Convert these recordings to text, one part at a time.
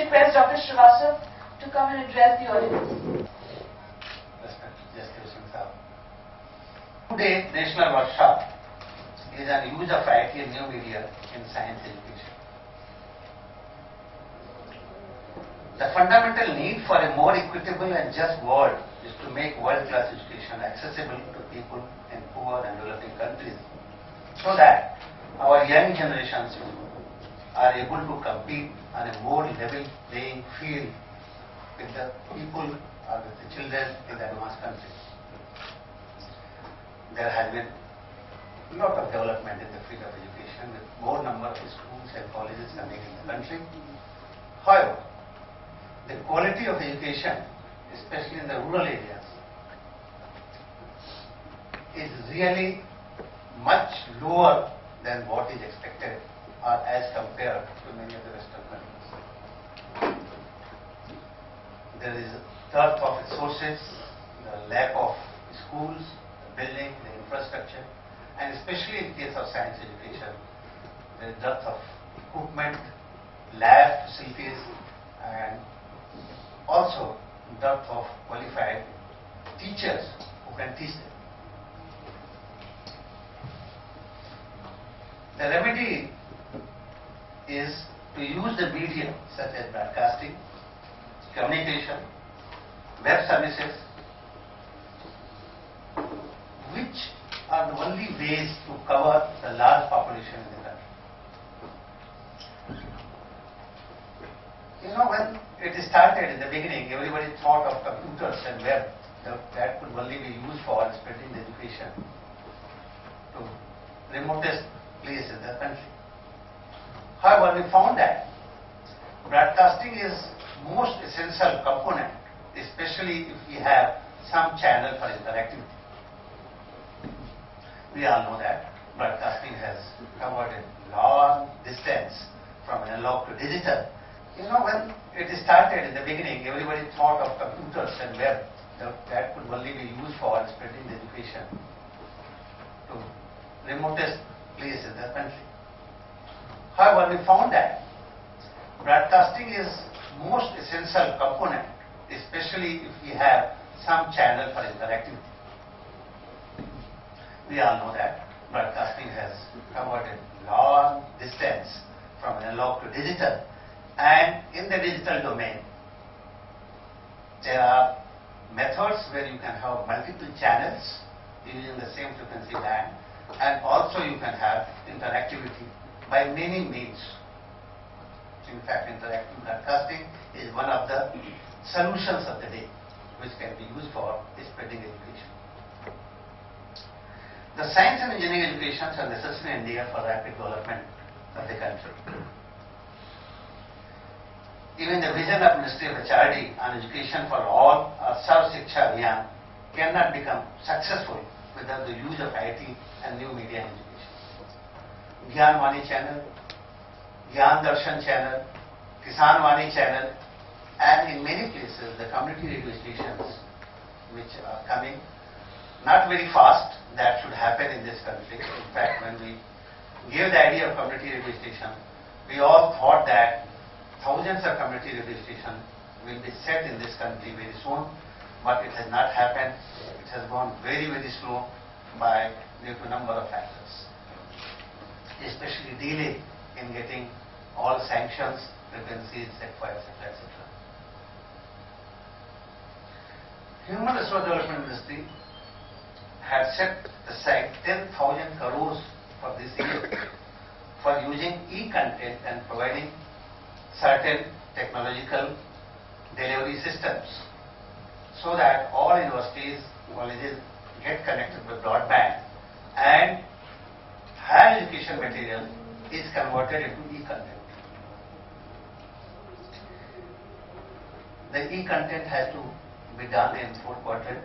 request Dr. Srivastava to come and address the audience. Today, National Workshop is on use of IT and new media in science education. The fundamental need for a more equitable and just world is to make world-class education accessible to people in poor and developing countries so that our young generations are able to compete on a more level playing field with the people or with the children in the advanced countries. There has been a lot of development in the field of education with more number of schools and colleges coming in the country. However, the quality of education, especially in the rural areas, is really much lower than what is expected or as compared to many of the Western countries. There is a dearth of resources, the lack of schools, building, the infrastructure, and especially in case of science education, there is dearth of equipment, lab facilities, and also dearth of qualified teachers who can teach them. The remedy is to use the media such as broadcasting, communication, web services, which are the only ways to cover the large population in the country. You know, when it started in the beginning, everybody thought of computers and web that could only be used for spreading the education to remotest place in the country. However, we found that broadcasting is most essential component, especially if we have some channel for interactivity. We all know that broadcasting has covered a long distance from analog to digital. You know, when it started in the beginning, everybody thought of computers and web that could only be used for spreading the education to remotest place in the country. However, we found that broadcasting is most essential component, especially if we have some channel for interactivity. We all know that broadcasting has covered a long distance from analog to digital, and in the digital domain there are methods where you can have multiple channels using the same frequency band, and also you can have interactivity by many means. In fact, interactive broadcasting is one of the solutions of the day which can be used for spreading education. The science and engineering educations are necessary in India for rapid development of the country. Even the vision of Ministry of HRD on education for all or Sarv Shiksha Abhiyan cannot become successful without the use of IT and new media in education. Gyan Vani channel, Gyan Darshan channel, Kisan Vani channel, and in many places the community radio stations which are coming, not very fast, that should happen in this country. In fact, when we gave the idea of community radio station, we all thought that thousands of community radio stations will be set in this country very soon, but it has not happened. It has gone very, very slow due to a number of factors, especially delay in getting all sanctions, frequencies, etc., etc., etc. Human Resource Development Ministry had set aside 10,000 crores for this year for using e-content and providing certain technological delivery systems so that all universities, colleges get connected with broadband and higher education material is converted into e-content. The e-content has to be done in 4 quadrant,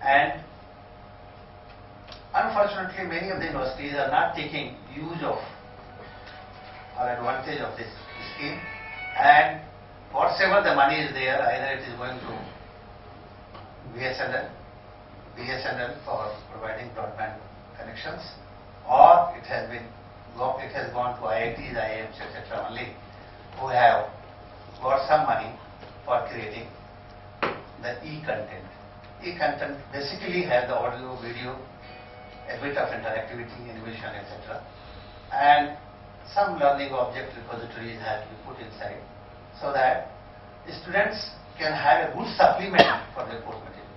and unfortunately many of the universities are not taking use of or advantage of this scheme, and whatsoever the money is there, either it is going to BSNL for providing broadband connections, or it has gone to IITs, IIMs, etc. only, who have got some money for creating the e-content. E-content basically has the audio, video, a bit of interactivity, animation, etc. And some learning object repositories have to be put inside so that the students can have a good supplement for their course material.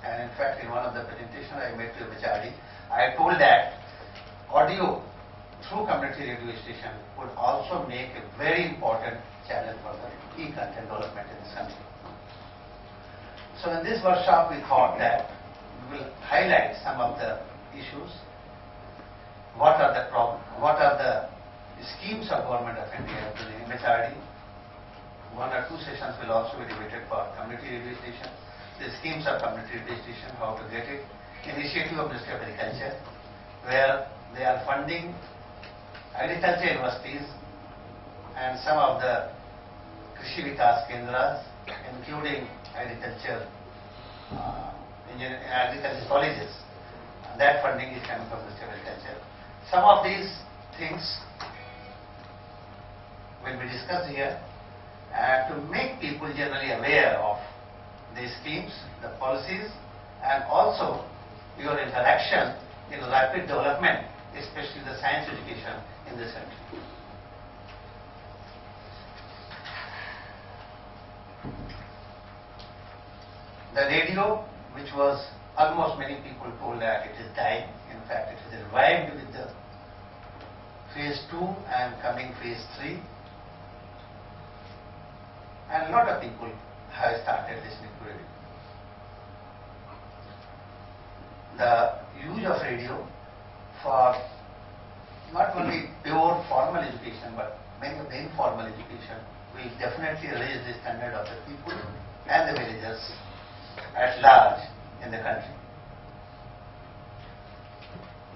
And in fact, in one of the presentations I made to HRD, I told that audio through community radio station would also make a very important challenge for the e-content development in this country. So in this workshop, we thought that we will highlight some of the issues. What are the problems? What are the schemes of Government of India to the MHRD? 1 or 2 sessions will also be debated for community radio station. The schemes of community radio station, how to get it. Initiative of Ministry of Agriculture, where they are funding agriculture universities and some of the Krishi Vikas Kendras, including agriculture agriculture colleges. That funding is coming from Ministry of Agriculture. Some of these things will be discussed here to make people generally aware of the schemes, the policies, and also your interaction in rapid development, especially the science education in this country. The radio, which was almost many people told that it is dying. In fact, it is revived with the phase 2 and coming phase 3. And a lot of people have started listening to radio. The use of radio for not only pure formal education but many of the informal education will definitely raise the standard of the people and the villagers at large in the country.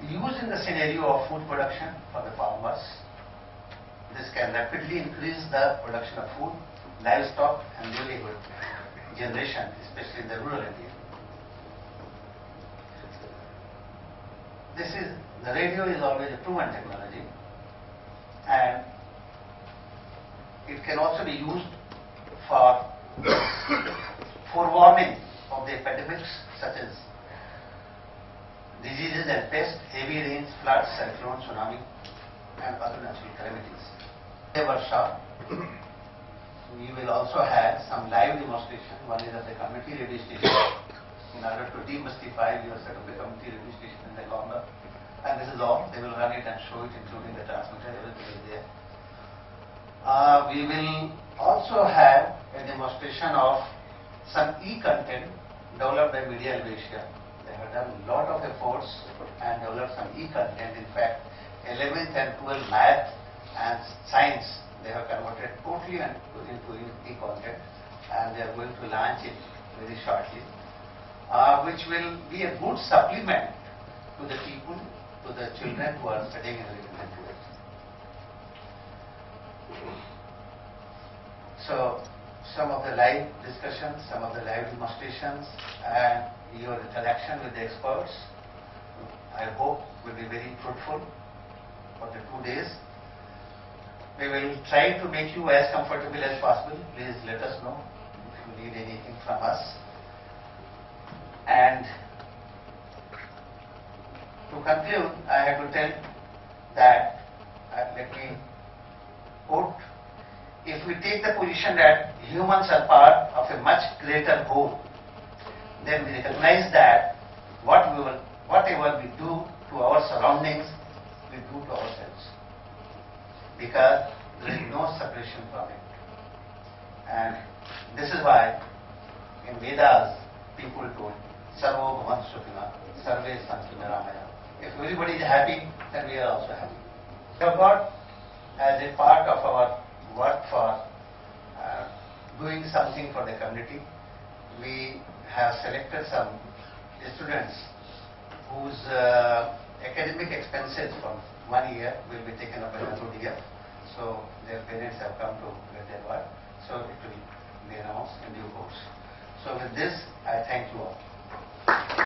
Used in the scenario of food production for the farmers, this can rapidly increase the production of food, livestock and livelihood generation, especially in the rural area. The radio is always a proven technology, and it can also be used for forewarning of the epidemics such as diseases and pests, heavy rains, floods, cyclones, tsunami, and other natural calamities. In the workshop, we will also have some live demonstration. One is at the community radio station in order to demystify your set of the community radio station in the corner. And this is all. They will run it and show it, including the transmitter, everything is there. We will also have a demonstration of some e-content developed by Media Asia. They have done a lot of efforts and developed some e-content. In fact, 11th and 12th math and science, they have converted totally into e-content, and they are going to launch it very shortly, which will be a good supplement to the people, to the children who are studying in the country. So, some of the live discussions, some of the live demonstrations, and your interaction with the experts, I hope will be very fruitful for the 2 days. We will try to make you as comfortable as possible. Please let us know if you need anything from us. And to conclude, I have to tell that, let me quote, if we take the position that humans are part of a much greater whole, then we recognize that whatever we do to our surroundings, we do to ourselves, because there is no separation from it. And this is why in Vedas people told, Sarvo Bhavan Sukhina, Sarve Santu Niramaya. If everybody is happy, then we are also happy. We have got, as a part of our work for doing something for the community, we have selected some students whose academic expenses for 1 year will be taken up by the WDF. So their parents have come to get their work. So it will be announced in due course. So with this, I thank you all.